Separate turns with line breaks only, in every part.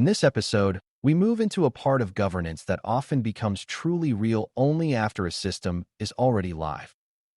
In this episode, we move into a part of governance that often becomes truly real only after a system is already live.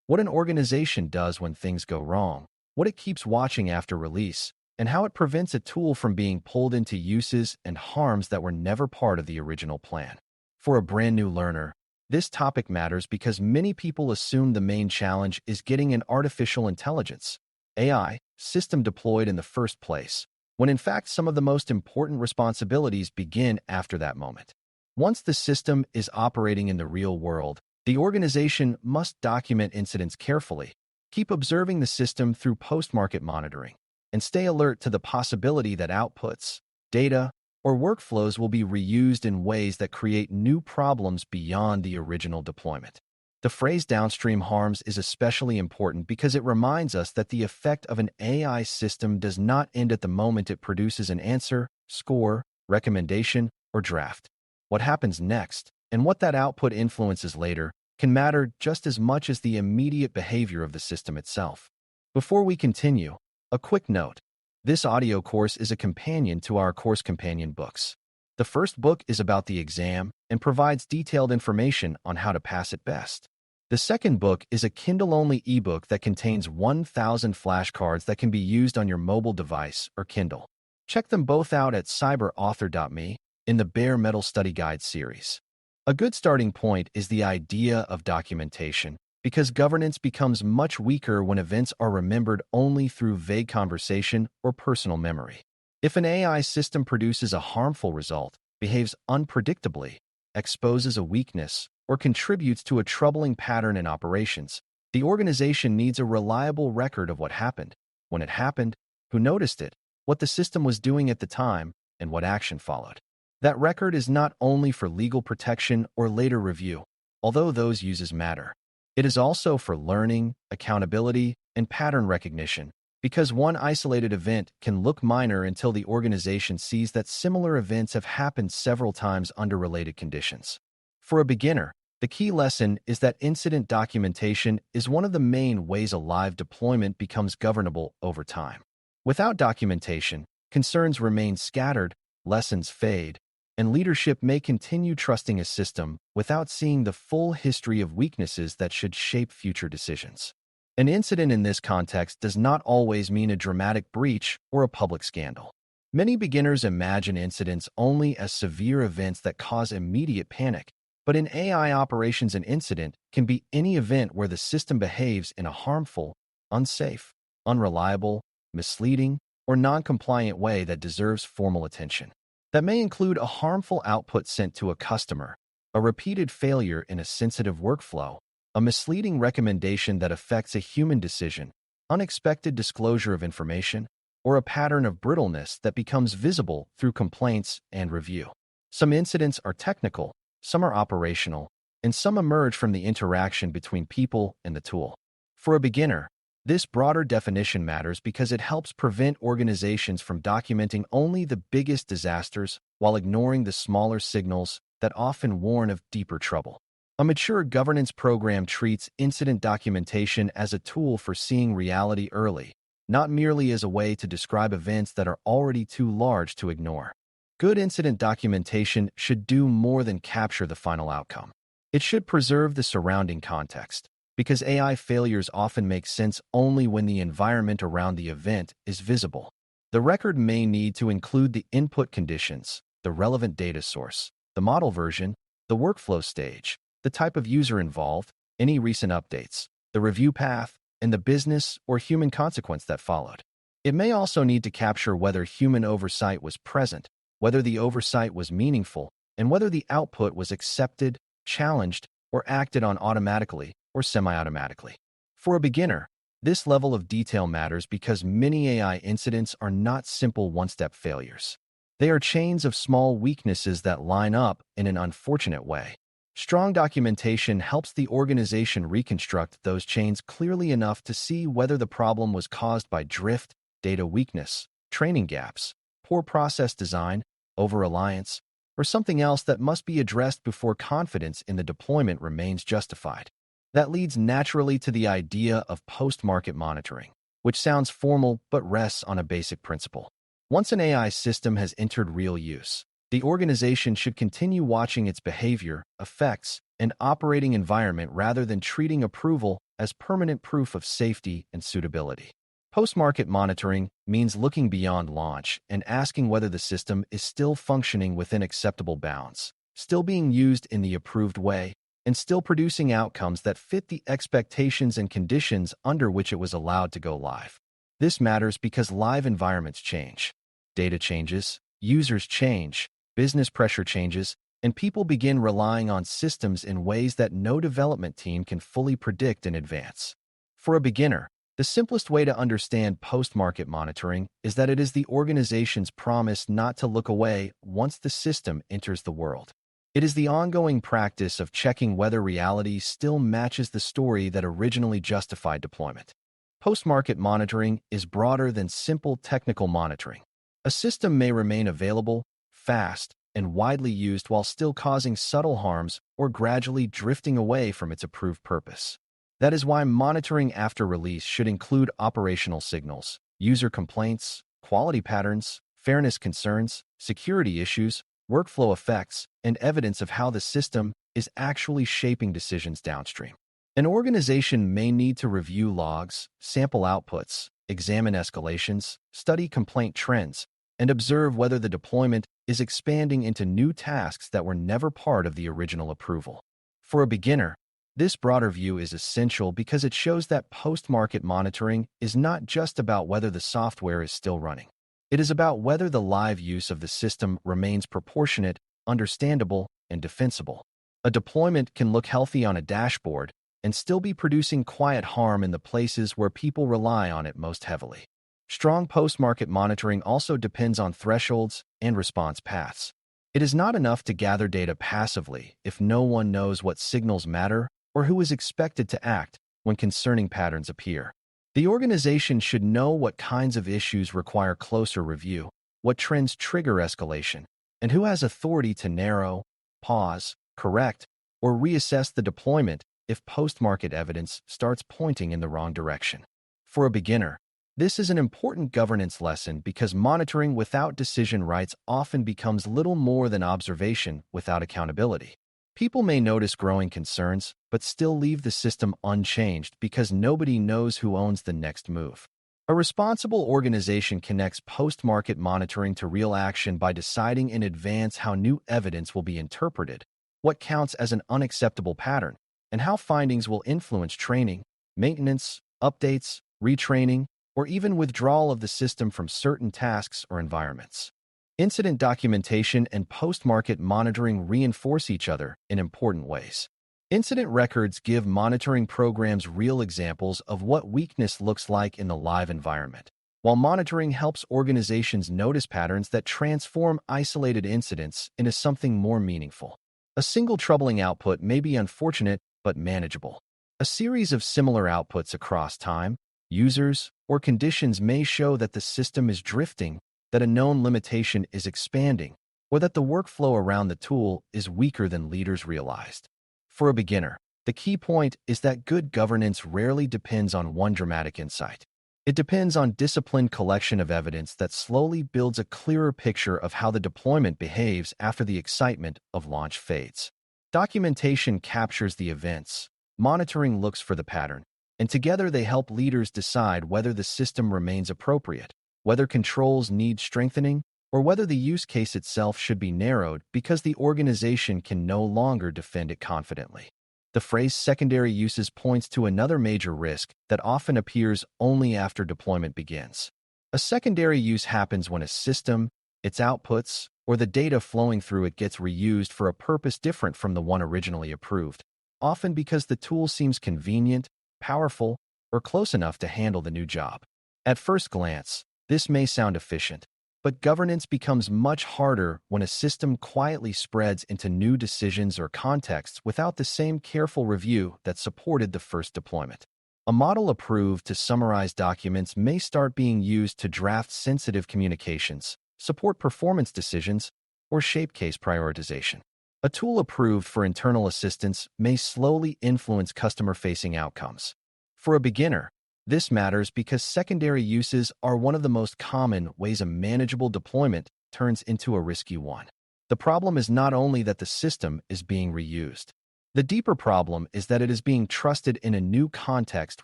What an organization does when things go wrong, what it keeps watching after release, and how it prevents a tool from being pulled into uses and harms that were never part of the original plan. For a brand new learner, this topic matters because many people assume the main challenge is getting an artificial intelligence, AI, system deployed in the first place, when in fact some of the most important responsibilities begin after that moment. Once the system is operating in the real world, the organization must document incidents carefully, keep observing the system through post-market monitoring, and stay alert to the possibility that outputs, data, or workflows will be reused in ways that create new problems beyond the original deployment. The phrase downstream harms is especially important because it reminds us that the effect of an AI system does not end at the moment it produces an answer, score, recommendation, or draft. What happens next, and what that output influences later, can matter just as much as the immediate behavior of the system itself. Before we continue, a quick note. This audio course is a companion to our course companion books. The first book is about the exam and provides detailed information on how to pass it best. The second book is a Kindle-only ebook that contains 1,000 flashcards that can be used on your mobile device or Kindle. Check them both out at cyber.author.me in the Bare Metal Study Guide series. A good starting point is the idea of documentation, because governance becomes much weaker when events are remembered only through vague conversation or personal memory. If an AI system produces a harmful result, behaves unpredictably, exposes a weakness, or contributes to a troubling pattern in operations, the organization needs a reliable record of what happened, when it happened, who noticed it, what the system was doing at the time, and what action followed. That record is not only for legal protection or later review, although those uses matter. It is also for learning, accountability, and pattern recognition, because one isolated event can look minor until the organization sees that similar events have happened several times under related conditions. For a beginner, the key lesson is that incident documentation is one of the main ways a live deployment becomes governable over time. Without documentation, concerns remain scattered, lessons fade, and leadership may continue trusting a system without seeing the full history of weaknesses that should shape future decisions. An incident in this context does not always mean a dramatic breach or a public scandal. Many beginners imagine incidents only as severe events that cause immediate panic, but in AI operations, an incident can be any event where the system behaves in a harmful, unsafe, unreliable, misleading, or non-compliant way that deserves formal attention. That may include a harmful output sent to a customer, a repeated failure in a sensitive workflow, a misleading recommendation that affects a human decision, unexpected disclosure of information, or a pattern of brittleness that becomes visible through complaints and review. Some incidents are technical, some are operational, and some emerge from the interaction between people and the tool. For a beginner, this broader definition matters because it helps prevent organizations from documenting only the biggest disasters while ignoring the smaller signals that often warn of deeper trouble. A mature governance program treats incident documentation as a tool for seeing reality early, not merely as a way to describe events that are already too large to ignore. Good incident documentation should do more than capture the final outcome. It should preserve the surrounding context, because AI failures often make sense only when the environment around the event is visible. The record may need to include the input conditions, the relevant data source, the model version, the workflow stage, the type of user involved, any recent updates, the review path, and the business or human consequence that followed. It may also need to capture whether human oversight was present, whether the oversight was meaningful, and whether the output was accepted, challenged, or acted on automatically or semi-automatically. For a beginner, this level of detail matters because many AI incidents are not simple one-step failures. They are chains of small weaknesses that line up in an unfortunate way. Strong documentation helps the organization reconstruct those chains clearly enough to see whether the problem was caused by drift, data weakness, training gaps, poor process design, over-reliance, or something else that must be addressed before confidence in the deployment remains justified. That leads naturally to the idea of post-market monitoring, which sounds formal but rests on a basic principle. Once an AI system has entered real use, the organization should continue watching its behavior, effects, and operating environment rather than treating approval as permanent proof of safety and suitability. Post-market monitoring means looking beyond launch and asking whether the system is still functioning within acceptable bounds, still being used in the approved way, and still producing outcomes that fit the expectations and conditions under which it was allowed to go live. This matters because live environments change. Data changes, users change, business pressure changes, and people begin relying on systems in ways that no development team can fully predict in advance. For a beginner, the simplest way to understand post-market monitoring is that it is the organization's promise not to look away once the system enters the world. It is the ongoing practice of checking whether reality still matches the story that originally justified deployment. Post-market monitoring is broader than simple technical monitoring. A system may remain available, fast, and widely used while still causing subtle harms or gradually drifting away from its approved purpose. That is why monitoring after release should include operational signals, user complaints, quality patterns, fairness concerns, security issues, workflow effects, and evidence of how the system is actually shaping decisions downstream. An organization may need to review logs, sample outputs, examine escalations, study complaint trends, and observe whether the deployment is expanding into new tasks that were never part of the original approval. For a beginner, this broader view is essential because it shows that post-market monitoring is not just about whether the software is still running. It is about whether the live use of the system remains proportionate, understandable, and defensible. A deployment can look healthy on a dashboard and still be producing quiet harm in the places where people rely on it most heavily. Strong post-market monitoring also depends on thresholds and response paths. It is not enough to gather data passively if no one knows what signals matter or who is expected to act when concerning patterns appear. The organization should know what kinds of issues require closer review, what trends trigger escalation, and who has authority to narrow, pause, correct, or reassess the deployment if post-market evidence starts pointing in the wrong direction. For a beginner, this is an important governance lesson because monitoring without decision rights often becomes little more than observation without accountability. People may notice growing concerns, but still leave the system unchanged because nobody knows who owns the next move. A responsible organization connects post-market monitoring to real action by deciding in advance how new evidence will be interpreted, what counts as an unacceptable pattern, and how findings will influence training, maintenance, updates, retraining, or even withdrawal of the system from certain tasks or environments. Incident documentation and post-market monitoring reinforce each other in important ways. Incident records give monitoring programs real examples of what weakness looks like in the live environment, while monitoring helps organizations notice patterns that transform isolated incidents into something more meaningful. A single troubling output may be unfortunate but manageable. A series of similar outputs across time, users, or conditions may show that the system is drifting, that a known limitation is expanding, or that the workflow around the tool is weaker than leaders realized. For a beginner, the key point is that good governance rarely depends on one dramatic insight. It depends on disciplined collection of evidence that slowly builds a clearer picture of how the deployment behaves after the excitement of launch fades. Documentation captures the events, monitoring looks for the pattern, and together they help leaders decide whether the system remains appropriate, whether controls need strengthening, or whether the use case itself should be narrowed because the organization can no longer defend it confidently. The phrase secondary uses points to another major risk that often appears only after deployment begins. A secondary use happens when a system, its outputs, or the data flowing through it gets reused for a purpose different from the one originally approved, often because the tool seems convenient, powerful, or close enough to handle the new job. At first glance, this may sound efficient, but governance becomes much harder when a system quietly spreads into new decisions or contexts without the same careful review that supported the first deployment. A model approved to summarize documents may start being used to draft sensitive communications, support performance decisions, or shape case prioritization. A tool approved for internal assistance may slowly influence customer-facing outcomes. For a beginner, This matters because secondary uses are one of the most common ways a manageable deployment turns into a risky one. The problem is not only that the system is being reused. The deeper problem is that it is being trusted in a new context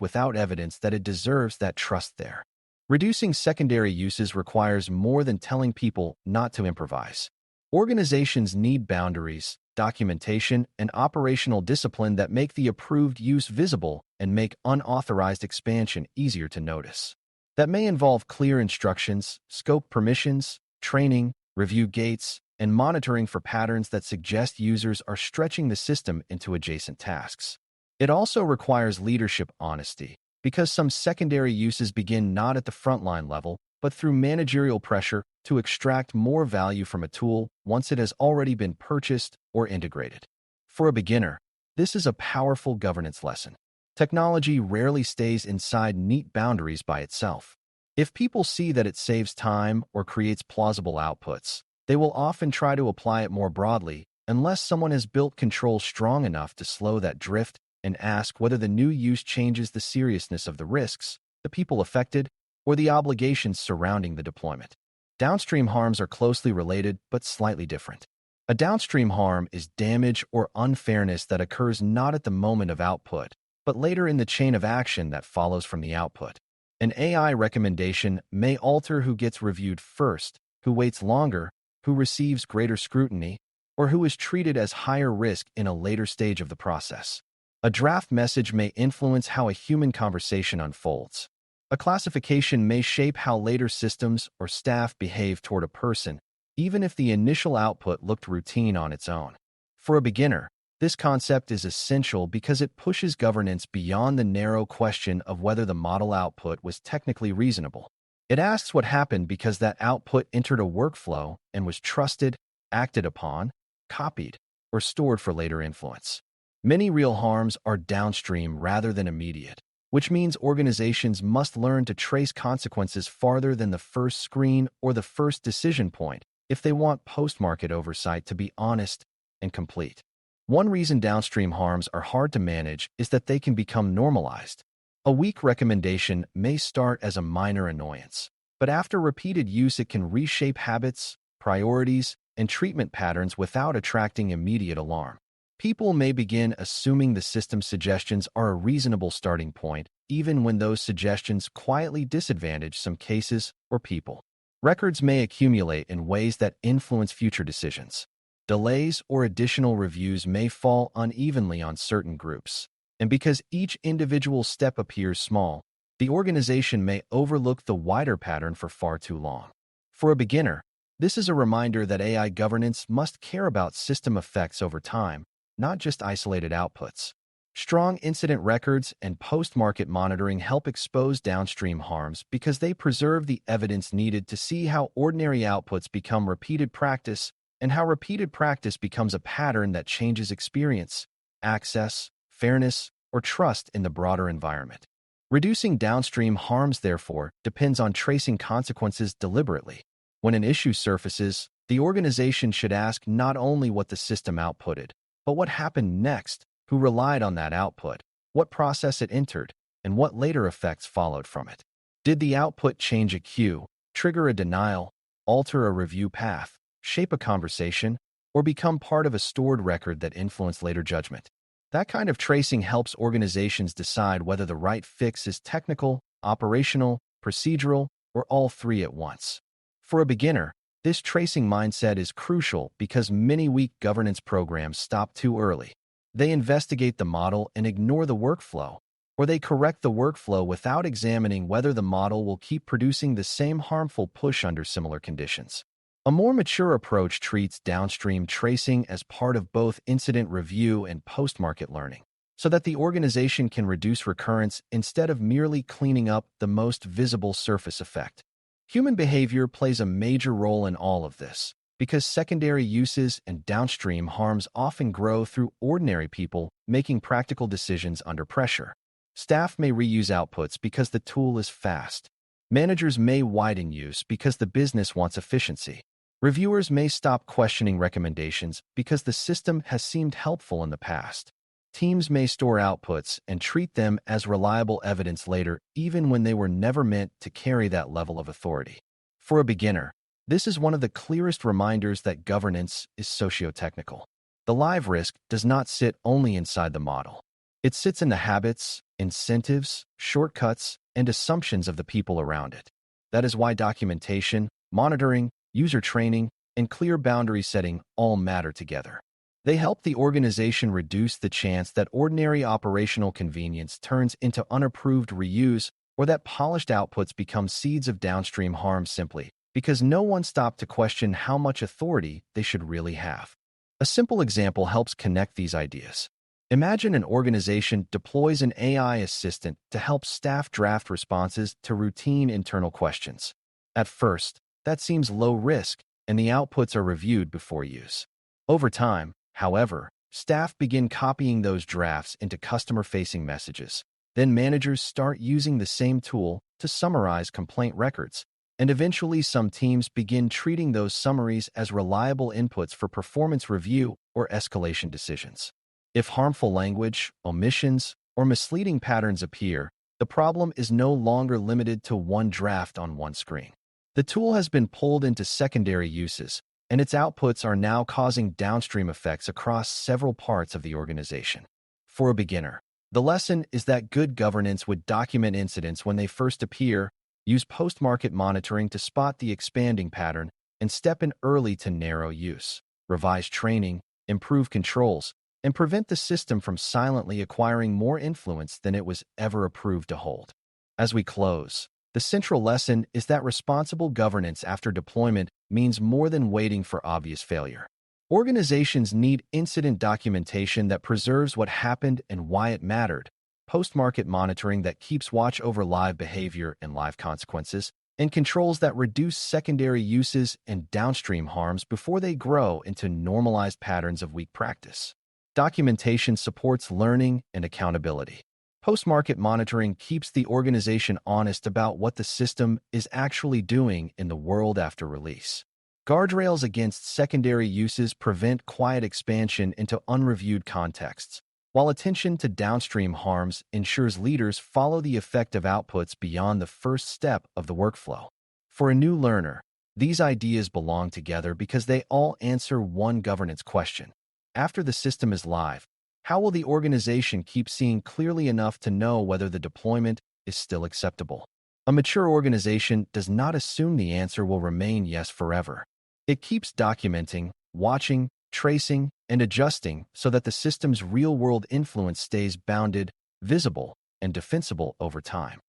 without evidence that it deserves that trust there. Reducing secondary uses requires more than telling people not to improvise. Organizations need boundaries, documentation, and operational discipline that make the approved use visible and make unauthorized expansion easier to notice. That may involve clear instructions, scope permissions, training, review gates, and monitoring for patterns that suggest users are stretching the system into adjacent tasks. It also requires leadership honesty, because some secondary uses begin not at the frontline level, but through managerial pressure to extract more value from a tool once it has already been purchased or integrated. For a beginner, this is a powerful governance lesson. Technology rarely stays inside neat boundaries by itself. If people see that it saves time or creates plausible outputs, they will often try to apply it more broadly unless someone has built control strong enough to slow that drift and ask whether the new use changes the seriousness of the risks, the people affected, or the obligations surrounding the deployment. Downstream harms are closely related but slightly different. A downstream harm is damage or unfairness that occurs not at the moment of output, but later in the chain of action that follows from the output. An AI recommendation may alter who gets reviewed first, who waits longer, who receives greater scrutiny, or who is treated as higher risk in a later stage of the process. A draft message may influence how a human conversation unfolds. A classification may shape how later systems or staff behave toward a person, even if the initial output looked routine on its own. For a beginner, this concept is essential because it pushes governance beyond the narrow question of whether the model output was technically reasonable. It asks what happened because that output entered a workflow and was trusted, acted upon, copied, or stored for later influence. Many real harms are downstream rather than immediate, which means organizations must learn to trace consequences farther than the first screen or the first decision point if they want post-market oversight to be honest and complete. One reason downstream harms are hard to manage is that they can become normalized. A weak recommendation may start as a minor annoyance, but after repeated use it can reshape habits, priorities, and treatment patterns without attracting immediate alarm. People may begin assuming the system's suggestions are a reasonable starting point, even when those suggestions quietly disadvantage some cases or people. Records may accumulate in ways that influence future decisions. Delays or additional reviews may fall unevenly on certain groups. And because each individual step appears small, the organization may overlook the wider pattern for far too long. For a beginner, this is a reminder that AI governance must care about system effects over time, not just isolated outputs. Strong incident records and post-market monitoring help expose downstream harms because they preserve the evidence needed to see how ordinary outputs become repeated practice and how repeated practice becomes a pattern that changes experience, access, fairness, or trust in the broader environment. Reducing downstream harms, therefore, depends on tracing consequences deliberately. When an issue surfaces, the organization should ask not only what the system outputted, but what happened next, who relied on that output, what process it entered, and what later effects followed from it. Did the output change a queue, trigger a denial, alter a review path, shape a conversation, or become part of a stored record that influenced later judgment? That kind of tracing helps organizations decide whether the right fix is technical, operational, procedural, or all three at once. For a beginner, this tracing mindset is crucial because many weak governance programs stop too early. They investigate the model and ignore the workflow, or they correct the workflow without examining whether the model will keep producing the same harmful push under similar conditions. A more mature approach treats downstream tracing as part of both incident review and post-market learning, so that the organization can reduce recurrence instead of merely cleaning up the most visible surface effect. Human behavior plays a major role in all of this, because secondary uses and downstream harms often grow through ordinary people making practical decisions under pressure. Staff may reuse outputs because the tool is fast. Managers may widen use because the business wants efficiency. Reviewers may stop questioning recommendations because the system has seemed helpful in the past. Teams may store outputs and treat them as reliable evidence later, even when they were never meant to carry that level of authority. For a beginner, this is one of the clearest reminders that governance is socio-technical. The live risk does not sit only inside the model. It sits in the habits, incentives, shortcuts, and assumptions of the people around it. That is why documentation, monitoring, user training, and clear boundary setting all matter together. They help the organization reduce the chance that ordinary operational convenience turns into unapproved reuse or that polished outputs become seeds of downstream harm simply because no one stopped to question how much authority they should really have. A simple example helps connect these ideas. Imagine an organization deploys an AI assistant to help staff draft responses to routine internal questions. At first, that seems low risk, and the outputs are reviewed before use. Over time, however, staff begin copying those drafts into customer-facing messages. Then managers start using the same tool to summarize complaint records, and eventually some teams begin treating those summaries as reliable inputs for performance review or escalation decisions. If harmful language, omissions, or misleading patterns appear, the problem is no longer limited to one draft on one screen. The tool has been pulled into secondary uses, and its outputs are now causing downstream effects across several parts of the organization. For a beginner, the lesson is that good governance would document incidents when they first appear, use post-market monitoring to spot the expanding pattern, and step in early to narrow use, revise training, improve controls, and prevent the system from silently acquiring more influence than it was ever approved to hold. As we close, the central lesson is that responsible governance after deployment means more than waiting for obvious failure. Organizations need incident documentation that preserves what happened and why it mattered, post-market monitoring that keeps watch over live behavior and live consequences, and controls that reduce secondary uses and downstream harms before they grow into normalized patterns of weak practice. Documentation supports learning and accountability. Post-market monitoring keeps the organization honest about what the system is actually doing in the world after release. Guardrails against secondary uses prevent quiet expansion into unreviewed contexts, while attention to downstream harms ensures leaders follow the effective outputs beyond the first step of the workflow. For a new learner, these ideas belong together because they all answer one governance question. After the system is live, how will the organization keep seeing clearly enough to know whether the deployment is still acceptable? A mature organization does not assume the answer will remain yes forever. It keeps documenting, watching, tracing, and adjusting so that the system's real-world influence stays bounded, visible, and defensible over time.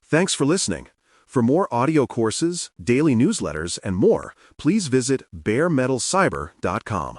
Thanks for listening. For more audio courses, daily newsletters, and more, please visit baremetalcyber.com.